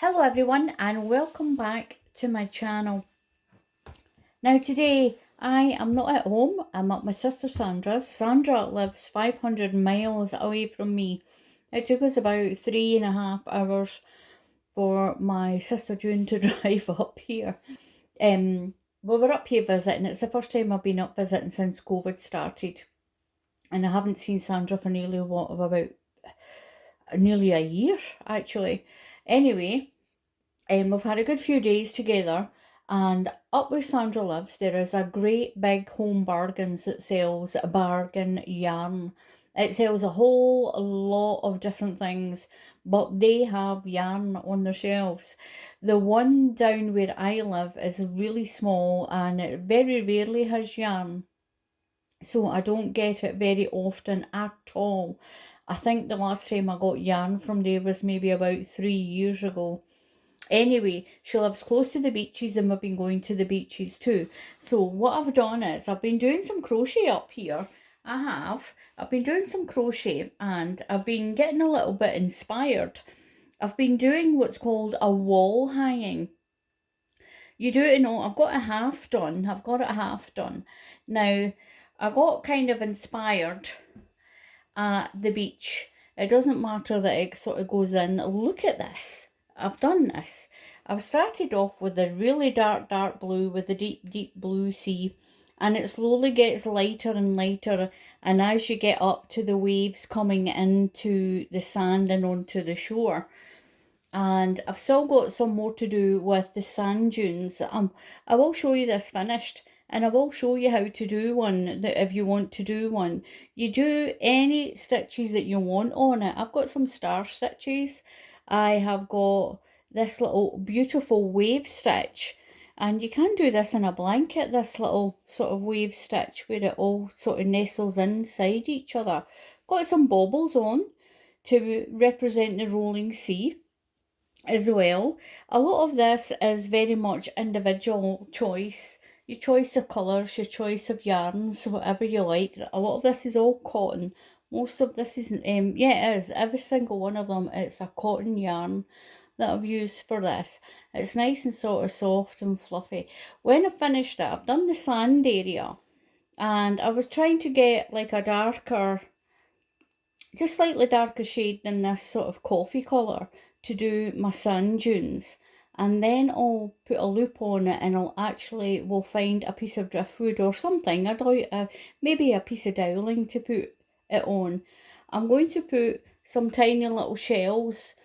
Hello everyone and welcome back to my channel. Now today I am not at home, I'm at my sister Sandra's. Sandra lives 500 miles away from me. It took us about 3.5 hours for my sister June to drive up here. We were up here visiting. It's the first time I've been up visiting since COVID started. And I haven't seen Sandra for about nearly a year actually. Anyway, we've had a good few days together, and up where Sandra lives, there is a great big home bargains that sells bargain yarn. It sells a whole lot of different things, but they have yarn on their shelves. The one down where I live is really small and it very rarely has yarn, so I don't get it very often at all. I think the last time I got yarn from there was maybe about 3 years ago. Anyway, she lives close to the beaches and we've been going to the beaches too. So what I've done is I've been doing some crochet up here. I've been doing some crochet and I've been getting a little bit inspired. I've been doing what's called a wall hanging. You do it know, I've got it half done. Now, I got kind of inspired at the beach. It doesn't matter that it sort of goes in. Look at this. I've done this. I've started off with the really dark blue with the deep blue sea, and it slowly gets lighter and lighter, and as you get up to the waves coming into the sand and onto the shore. And I've still got some more to do with the sand dunes. I will show you this finished, and I will show you how to do one if you want to do one. You do any stitches that you want on it. I've got some star stitches. I have got this little beautiful wave stitch, and you can do this in a blanket, this little sort of wave stitch where it all sort of nestles inside each other. Got some baubles on to represent the rolling sea as well. A lot of this is very much individual choice. Your choice of colours, your choice of yarns, whatever you like. A lot of this is all cotton. Most of this is, yeah, it is. Every single one of them, it's a cotton yarn that I've used for this. It's nice and sort of soft and fluffy. When I finished it, I've done the sand area, and I was trying to get like a darker, just slightly darker shade than this sort of coffee colour to do my sand dunes. And then I'll put a loop on it, and we'll find a piece of driftwood or something. Maybe a piece of doweling to put it on. I'm going to put some tiny little shells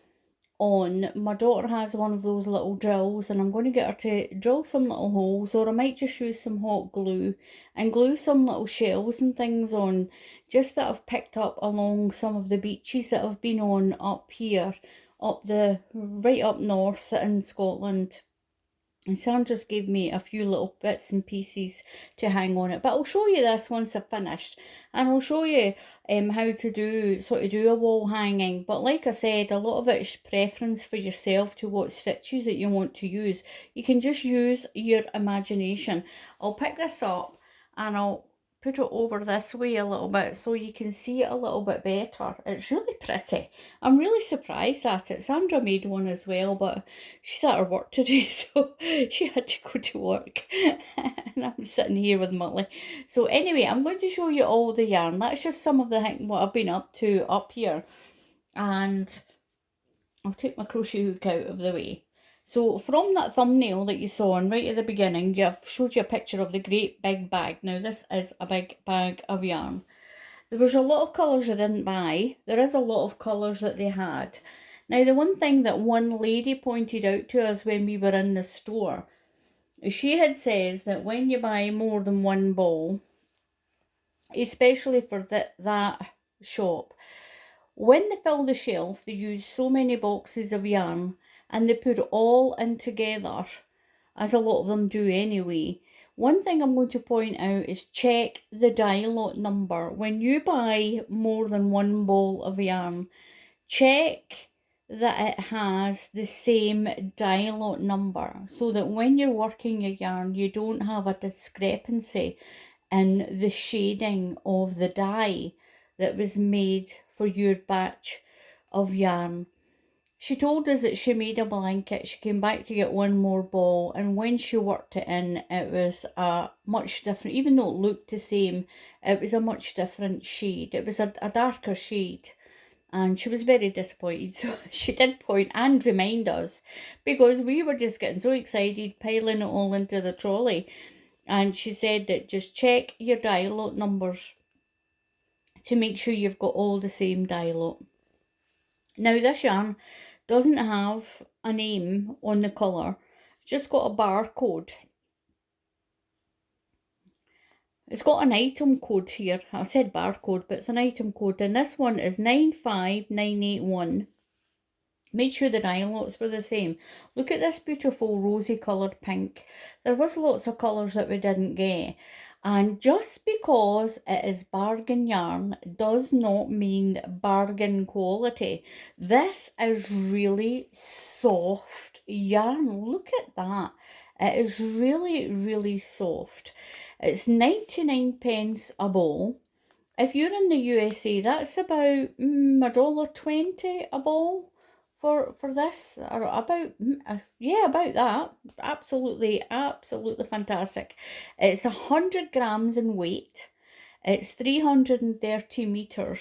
on. My daughter has one of those little drills, and I'm going to get her to drill some little holes, or I might just use some hot glue and glue some little shells and things on, just that I've picked up along some of the beaches that I've been on up here, right up north in Scotland. And Sandra's gave me a few little bits and pieces to hang on it. But I'll show you this once I've finished. And I'll show you how to do a wall hanging. But like I said, a lot of it is preference for yourself to what stitches that you want to use. You can just use your imagination. I'll pick this up and I'll put it over this way a little bit so you can see it a little bit better. It's really pretty. I'm really surprised at it. Sandra made one as well, but she's at her work today, so she had to go to work. And I'm sitting here with Molly. So anyway, I'm going to show you all the yarn. That's just some of what I've been up to up here. And I'll take my crochet hook out of the way. So from that thumbnail that you saw and right at the beginning, I've showed you a picture of the great big bag. Now this is a big bag of yarn. There was a lot of colours I didn't buy. There is a lot of colours that they had. Now the one thing that one lady pointed out to us when we were in the store, she had says that when you buy more than one ball, especially for that shop, when they fill the shelf, they use so many boxes of yarn and they put it all in together, as a lot of them do anyway. One thing I'm going to point out is check the die lot number. When you buy more than one ball of yarn, check that it has the same die lot number, so that when you're working your yarn, you don't have a discrepancy in the shading of the dye that was made for your batch of yarn. She told us that she made a blanket, she came back to get one more ball, and when she worked it in, it was a much different, even though it looked the same, it was a much different shade. It was a darker shade, and she was very disappointed. So she did point and remind us, because we were just getting so excited, piling it all into the trolley. And she said that just check your dye lot numbers to make sure you've got all the same dye lot. Now this yarn doesn't have a name on the colour, it's just got a barcode. It's got an item code here. I said barcode, but it's an item code, and this one is 95981. Made sure the dye lots were the same. Look at this beautiful rosy coloured pink. There was lots of colours that we didn't get. And just because it is bargain yarn does not mean bargain quality. This is really soft yarn. Look at that. It is really, really soft. It's 99 pence a ball. If you're in the USA, that's about $1.20 a ball for this, or about about that. Absolutely fantastic. It's 100 grams in weight. It's 330 meters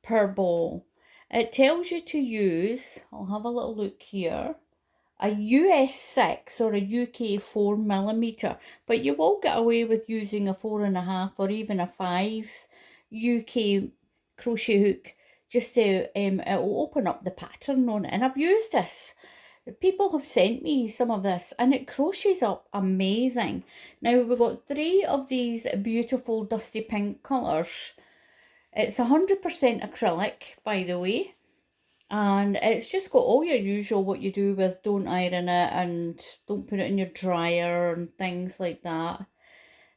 per ball. It tells you to use, I'll have a little look here, a US 6 or a UK 4 millimeter, but you will get away with using a 4.5 or even a 5 UK crochet hook, just to it'll open up the pattern on it. And I've used this. People have sent me some of this, and it crochets up amazing. Now we've got 3 of these beautiful dusty pink colours. It's 100% acrylic, by the way, and it's just got all your usual, what you do with don't iron it and don't put it in your dryer and things like that.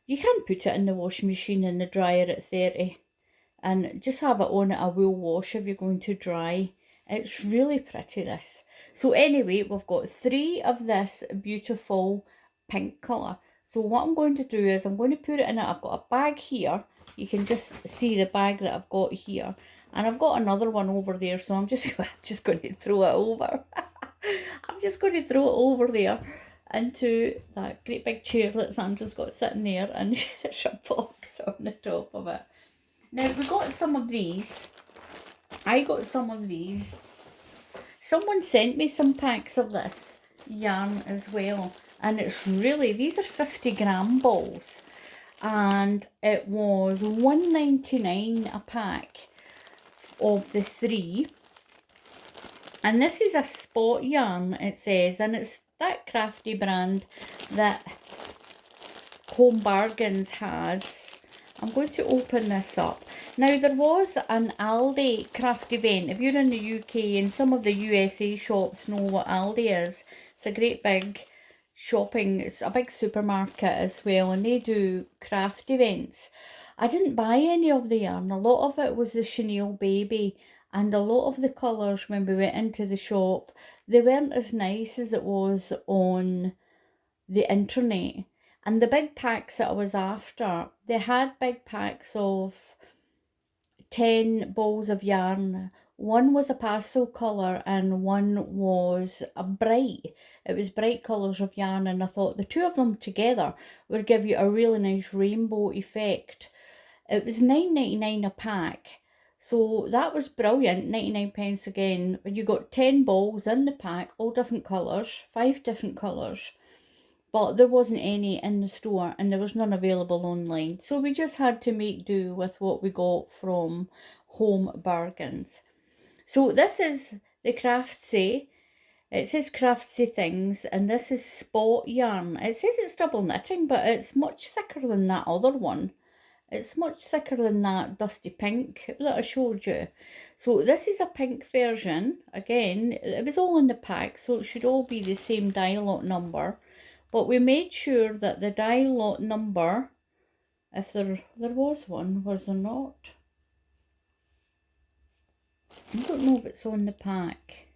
You can put it in the washing machine in the dryer at 30 and just have it on at a wool wash if you're going to dry. It's really pretty, this. So anyway, we've got 3 of this beautiful pink colour. So what I'm going to do is I'm going to put it in it. I've got a bag here. You can just see the bag that I've got here. And I've got another one over there, so I'm just going to throw it over. I'm just going to throw it over there into that great big chair that Sandra's got sitting there, and there's a box on the top of it. Now, we got some of these. I got some of these. Someone sent me some packs of this yarn as well. And it's really, these are 50 gram balls. And it was $1.99 a pack of the 3. And this is a spot yarn, it says. And it's that crafty brand that Home Bargains has. I'm going to open this up. Now, there was an Aldi craft event. If you're in the UK, and some of the USA shops know what Aldi is. It's a great big shopping, it's a big supermarket as well, and they do craft events. I didn't buy any of the yarn. A lot of it was the chenille baby, and a lot of the colours when we went into the shop, they weren't as nice as it was on the internet. And the big packs that I was after, they had big packs of 10 balls of yarn. One was a pastel colour and one was a bright. It was bright colours of yarn, and I thought the 2 of them together would give you a really nice rainbow effect. It was $9.99 a pack. So that was brilliant, 99 pence again. You got 10 balls in the pack, all different colours, 5 different colours. But there wasn't any in the store, and there was none available online. So we just had to make do with what we got from Home Bargains. So this is the Craftsy. It says Craftsy Things, and this is spot yarn. It says it's double knitting, but it's much thicker than that other one. It's much thicker than that dusty pink that I showed you. So this is a pink version. Again, it was all in the pack, so it should all be the same dye lot number. But we made sure that the dye lot number, if there was one, was there not? I don't know if it's on the pack.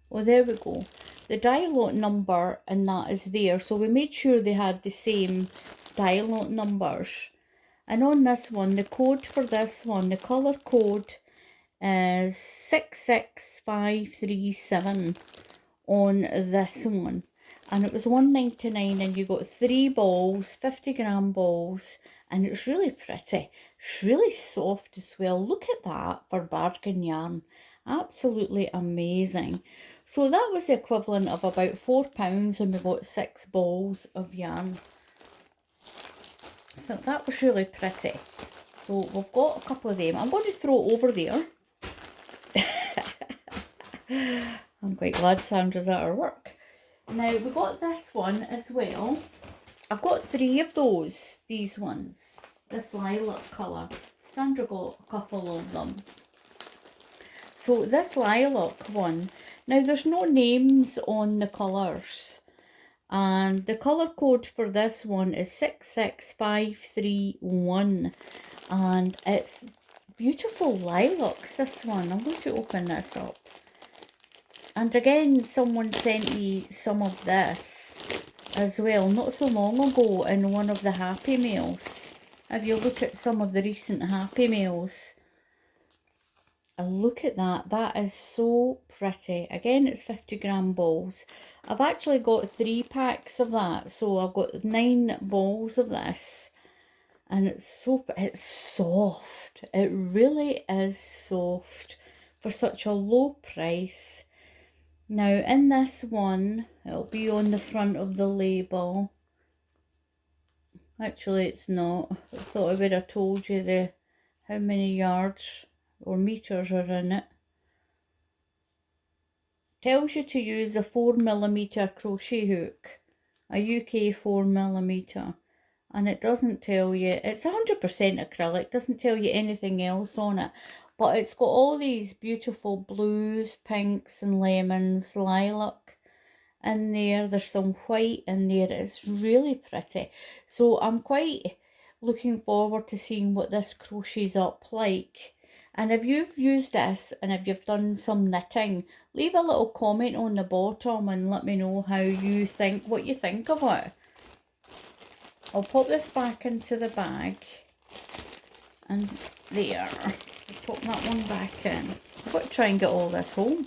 Oh, there we go. The dye lot number and that is there. So we made sure they had the same dye lot numbers. And on this one, the code for this one, the colour code is 66537 on this one, and it was $1.99, and you got 3 balls, 50-gram balls, and it's really pretty. It's really soft as well. Look at that for bargain yarn. Absolutely amazing. So that was the equivalent of about £4, and we got 6 balls of yarn. So that was really pretty. So we've got a couple of them. I'm going to throw it over there. I'm quite glad Sandra's at her work. Now we got this one as well. I've got 3 of those, these ones. This lilac colour. Sandra got a couple of them. So this lilac one, now there's no names on the colours. And the colour code for this one is 66531. And it's beautiful lilacs, this one. I'm going to open this up. And again, someone sent me some of this as well, not so long ago, in one of the Happy Mails. If you look at some of the recent Happy Mails, look at that. That is so pretty. Again, it's 50-gram balls. I've actually got 3 packs of that, so I've got 9 balls of this. And it's soft. It really is soft for such a low price. Now in this one, it'll be on the front of the label. Actually it's not. I thought I would have told you how many yards or meters are in it. Tells you to use a 4mm crochet hook, a UK 4mm. And it doesn't tell you, it's 100% acrylic, doesn't tell you anything else on it. But it's got all these beautiful blues, pinks and lemons, lilac in there. There's some white in there. It's really pretty. So I'm quite looking forward to seeing what this crochets up like. And if you've used this and if you've done some knitting, leave a little comment on the bottom and let me know how you think, what you think of it. I'll pop this back into the bag, and there, I'll pop that one back in. I've got to try and get all this home.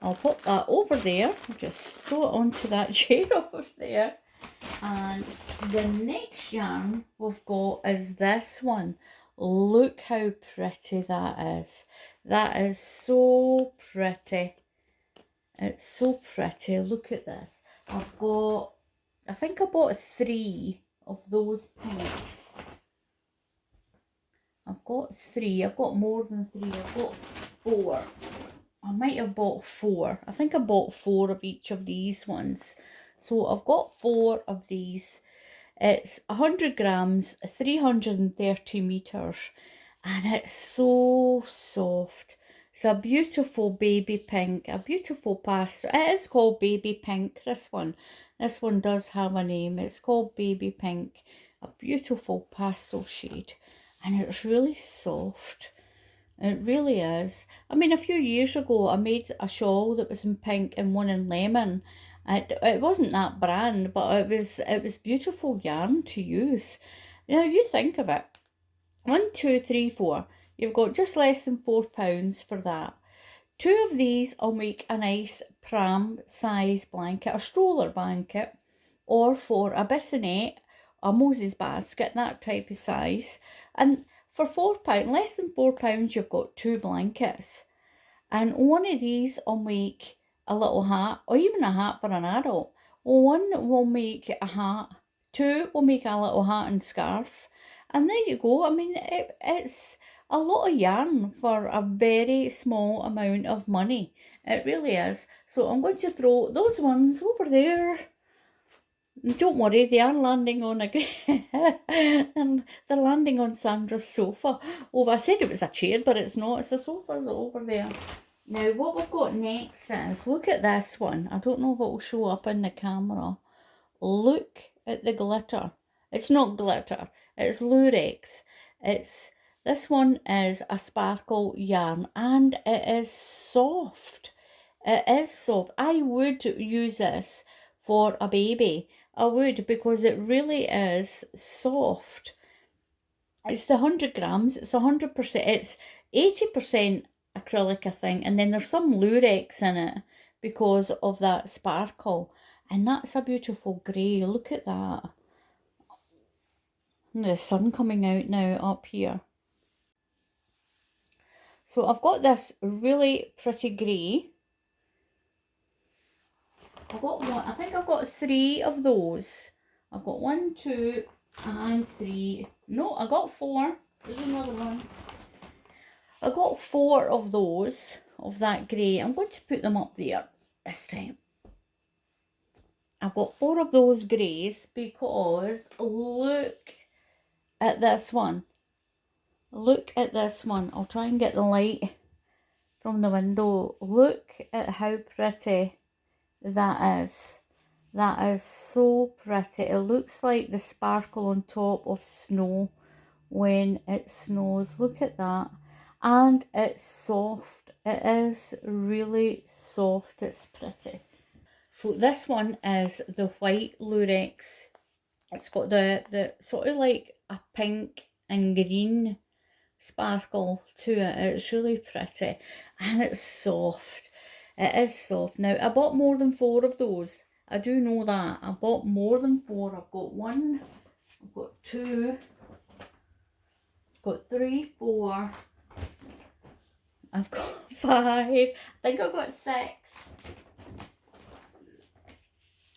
I'll pop that over there, I'll just throw it onto that chair over there. And the next yarn we've got is this one. Look how pretty that is. That is so pretty. It's so pretty. Look at this. I've got, I think I bought 3 of those pinks. I've got 3. I've got more than 3. I've got 4. I might have bought 4. I think I bought 4 of each of these ones. So I've got 4 of these. It's 100 grams, 330 meters, and it's so soft. It's a beautiful baby pink, a beautiful pastel. It is called baby pink, this one. This one does have a name. It's called baby pink. A beautiful pastel shade. And it's really soft. It really is. I mean, a few years ago, I made a shawl that was in pink and one in lemon. It wasn't that brand, but it was beautiful yarn to use. Now, you think of it. 1, 2, 3, 4. You've got just less than £4 for that. 2 of these will make a nice pram size blanket, a stroller blanket, or for a bassinet, a Moses basket, that type of size. And for £4, less than £4, you've got 2 blankets. And one of these will make a little hat, or even a hat for an adult. One will make a hat, 2 will make a little hat and scarf. And there you go. I mean, it's a lot of yarn for a very small amount of money. It really is. So I'm going to throw those ones over there. Don't worry, they are landing on and they're landing on Sandra's sofa. Oh, I said it was a chair, but it's not. It's a sofa over there. Now, what we've got next is, look at this one. I don't know if it will show up in the camera. Look at the glitter. It's not glitter. It's lurex. This one is a sparkle yarn, and it is soft. It is soft. I would use this for a baby. I would, because it really is soft. It's the 100 grams. It's 100%. It's 80% acrylic, I think. And then there's some lurex in it because of that sparkle. And that's a beautiful grey. Look at that. And the sun coming out now up here. So I've got this really pretty grey. I've got one. I think I've got 3 of those. I've got 1, 2, and 3. No, I got 4. There's another one. I got 4 of those, of that grey. I'm going to put them up there this time. I've got 4 of those greys because look at this one. Look at this one. I'll try and get the light from the window. Look at how pretty that is. That is so pretty. It looks like the sparkle on top of snow when it snows. Look at that. And it's soft. It is really soft. It's pretty. So this one is the white lurex. It's got the sort of like a pink and green sparkle to it. It's really pretty and it's soft. It is soft. Now I bought more than 4 of those. I do know that. I bought more than 4. I've got 1, I've got 2, I've got 3, 4, I've got 5, I think I've got 6.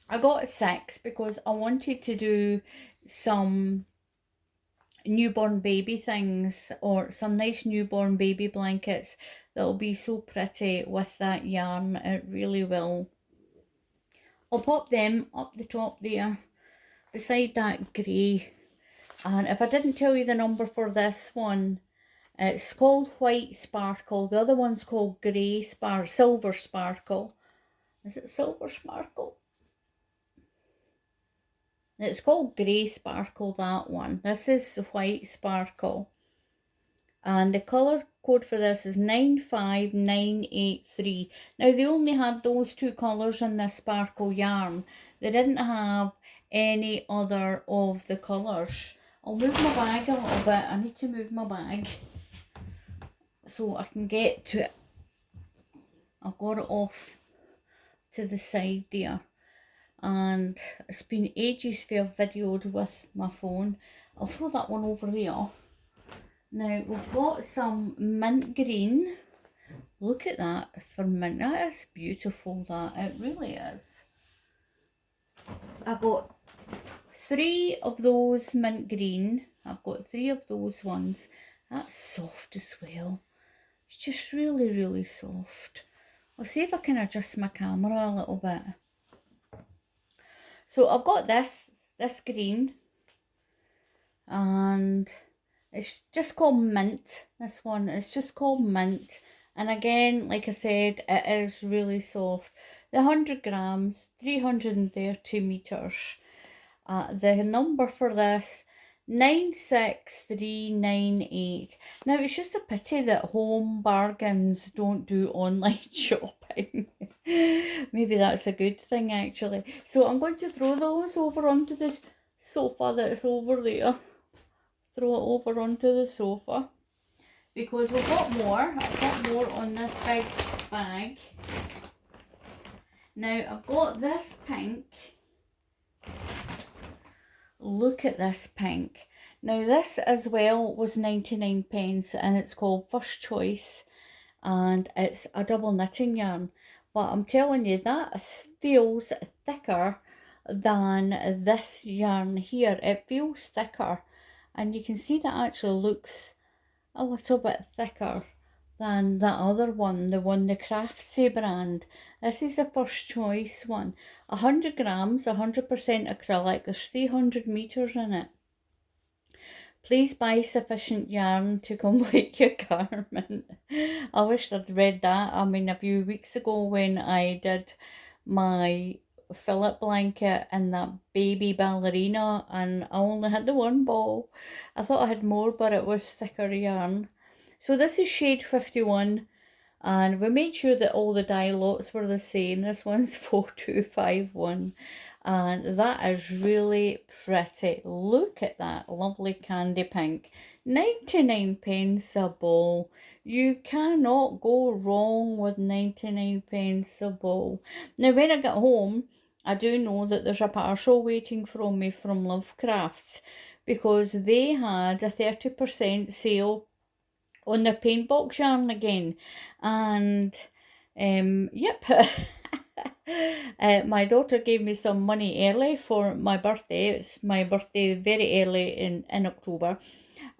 I got 6 because I wanted to do some newborn baby things or some nice newborn baby blankets that'll be so pretty with that yarn. It really will. I'll pop them up the top there beside that grey. And if I didn't tell you the number for this one, it's called White Sparkle. The other one's called Grey Sparkle, Silver Sparkle. Is it Silver Sparkle? It's called Grey Sparkle, that one. This is White Sparkle. And the colour code for this is 95983. Now, they only had those 2 colours in this sparkle yarn. They didn't have any other of the colours. I'll move my bag a little bit. I need to move my bag so I can get to it. I've got it off to the side there. And it's been ages for I've videoed with my phone. I'll throw that one over there. Now we've got some mint green. Look at that for mint. That is beautiful, that. It really is. I got 3 of those mint green. I've got 3 of those ones. That's soft as well. It's just really, really soft. I'll see if I can adjust my camera a little bit. So I've got this green, and it's just called Mint. This one is just called Mint. And again, like I said, it is really soft. The 100 grams, 330 meters. The number for this, 96398. Now, it's just a pity that home bargains don't do online shopping. Maybe that's a good thing, actually. So I'm going to throw those over onto the sofa that's over there. Throw it over onto the sofa. Because we've got more. I've got more on this big bag. Now, I've got this pink. Look at this pink. Now this as well was 99 pence and it's called First Choice and it's a double knitting yarn. But I'm telling you, that feels thicker than this yarn here. It feels thicker and you can see that actually looks a little bit thicker than the other one, the Craftsy brand. This is the First Choice one. 100 grams, 100% acrylic. There's 300 meters in it. Please buy sufficient yarn to complete your garment. I wish I'd read that. I mean, a few weeks ago when I did my fillet blanket and that baby ballerina and I only had the 1 ball. I thought I had more, but it was thicker yarn. So this is shade 51 and we made sure that all the dye lots were the same. This one's 4251 and that is really pretty. Look at that lovely candy pink. 99 pence a ball. You cannot go wrong with 99 pence a ball. Now, when I get home, I do know that there's a parcel waiting for me from Lovecrafts, because they had a 30% sale on their paint box yarn again. And yep. My daughter gave me some money early for my birthday. It's my birthday very early in October.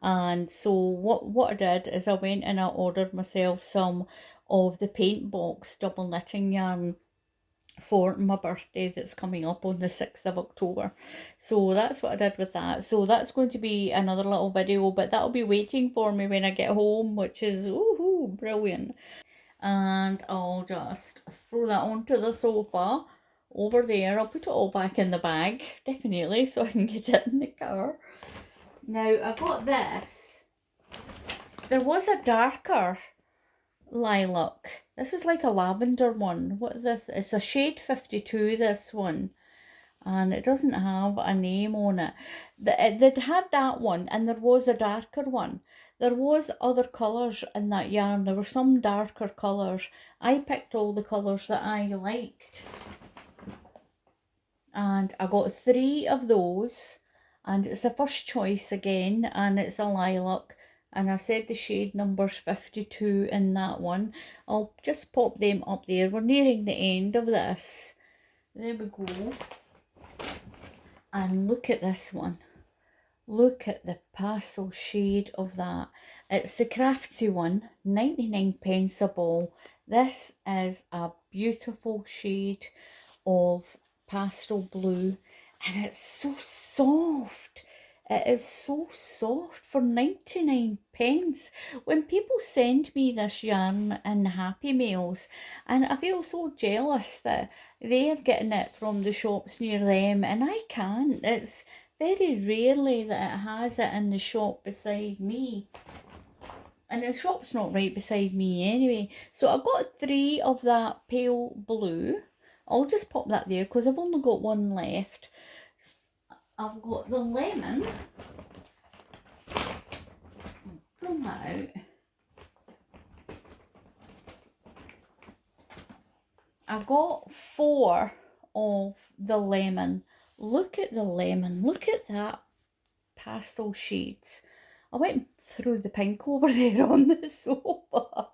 And so what I did is I went and I ordered myself some of the paint box double knitting yarn for my birthday that's coming up on the 6th of October. So that's what I did with that. So that's going to be another little video, but that'll be waiting for me when I get home, which is woohoo, brilliant. And I'll just throw that onto the sofa over there. I'll put it all back in the bag, definitely, so I can get it in the car. Now, I got this. There was a darker lilac. This is like a lavender one. What is this? It's a shade 52, this one. And it doesn't have a name on it. They'd had that one, and there was a darker one. There was other colours in that yarn. There were some darker colours. I picked all the colours that I liked. And I got 3 of those. And it's the first choice again. And it's a lilac. And I said the shade number's 52 in that one. I'll just pop them up there. We're nearing the end of this. There we go. And look at this one. Look at the pastel shade of that. It's the Craftsy one, 99 pence a ball. This is a beautiful shade of pastel blue, and it's so soft. It is so soft for 99 pence. When people send me this yarn in Happy Mails, and I feel so jealous that they're getting it from the shops near them, and I can't. It's very rarely that it has it in the shop beside me. And the shop's not right beside me anyway. So I got 3 of that pale blue. I'll just pop that there because I've only got one left. I've got the lemon. Pull that out. I got 4 of the lemon. Look at the lemon. Look at that pastel shades. I went through the pink over there on the sofa,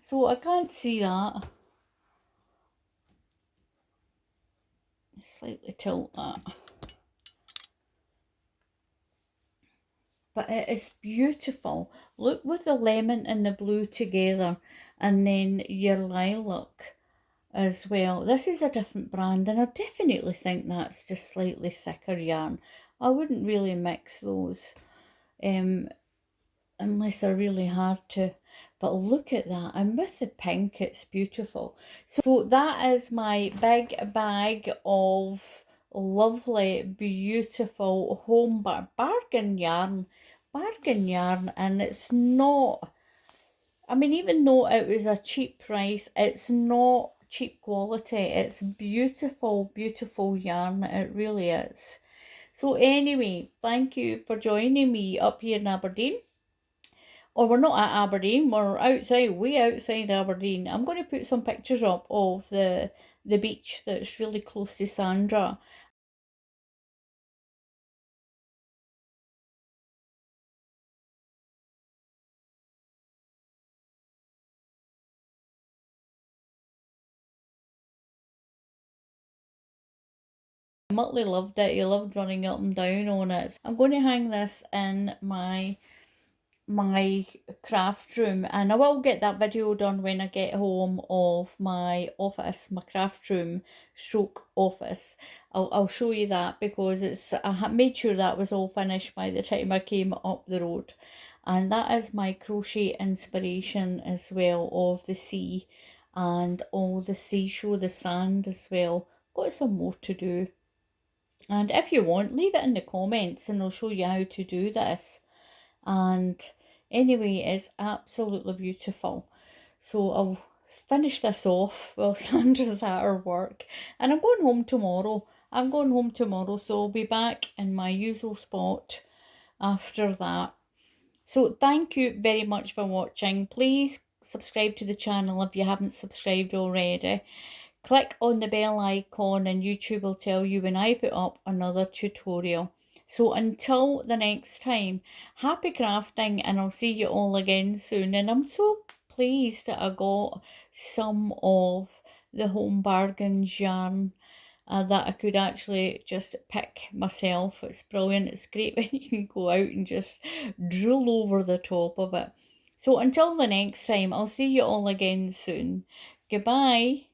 so I can't see that. Slightly tilt that. But it is beautiful. Look with the lemon and the blue together, and then your lilac as well. This is a different brand, and I definitely think that's just slightly thicker yarn. I wouldn't really mix those unless I really had to. But look at that, and with the pink, it's beautiful. So that is my big bag of lovely, beautiful home bargain yarn. And it's not, I mean, even though it was a cheap price, it's not cheap quality. It's beautiful, beautiful yarn. It really is. So anyway, thank you for joining me up here in Aberdeen. Or we're not at Aberdeen, we're outside, way outside Aberdeen. I'm going to put some pictures up of the beach that's really close to Sandra. Muttley loved it. He loved running up and down on it. I'm going to hang this in my craft room, and I will get that video done when I get home of my office, my craft room stroke office. I'll show you that, because I made sure that was all finished by the time I came up the road. And that is my crochet inspiration as well, of the sea and all the seashore, the sand as well. Got some more to do. And if you want, leave it in the comments and I'll show you how to do this. And anyway, it's absolutely beautiful. So I'll finish this off while Sandra's at her work. And I'm going home tomorrow. So I'll be back in my usual spot after that. So thank you very much for watching. Please subscribe to the channel if you haven't subscribed already. Click on the bell icon and YouTube will tell you when I put up another tutorial. So until the next time, happy crafting, and I'll see you all again soon. And I'm so pleased that I got some of the Home Bargains yarn that I could actually just pick myself. It's brilliant. It's great when you can go out and just drool over the top of it. So until the next time, I'll see you all again soon. Goodbye.